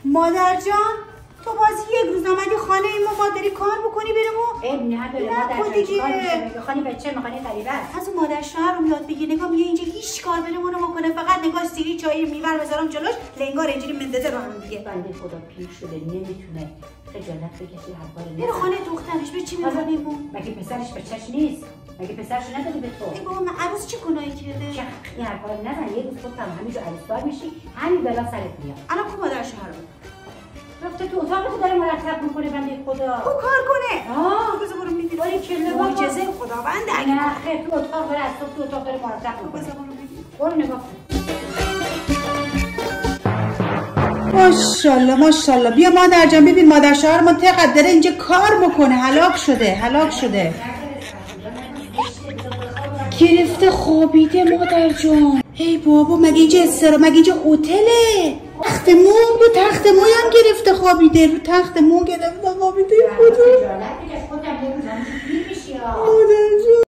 مادر جان تو بازی یک روز آمدی خانه ما داری کار بکنی برمو؟ نداره مادر جان چیکار میشه؟ خانی بچه مخانی غریبه است. از اون مادر شوهر رو یاد بگیر نگاه میگه اینجا هیچ کار برمونو بکنه فقط نگاه سیری چای میبر بذارم جلوش لنگار اینجوری مندازه رو هم دیگه. بنده خدا پیر شده نمیتونه خجالت بکشه حرفا رو برو خانه دخترش به چی می‌کنیمون؟ مگه پسرش بچه‌ش نیست؟ مگه پسرش ندادی به تو؟ ای بابا من عروس چه گناهی کرده؟ چه این حرفا رو نزن یه روز خودت هم همینجا عروسدار میشی همین بلا سرت میاد. الان کو مادر شوهر رفته تو اتاقت داره مرتب میکنه بنده خدا. او کار کنه. بذار برو میبینی. ولی کله معجزه خداوند اگه نه خیر تو اتاق داره از تو اتاق داره مرتب میکنه. بذار برو ببین. برو نگاه کن. ماشاءالله ماشاءالله بیا مادر جان ببین مادر شوهر ما چقدر داره اینجا کار بکنه هلاک شده گرفته خوابیده مادر جان. ای بابا مگه اینجا مگه اینجا هتله؟ تخت موی هم گرفته خوابیده رو تخت مو گرفته خوابیده خدا. مادر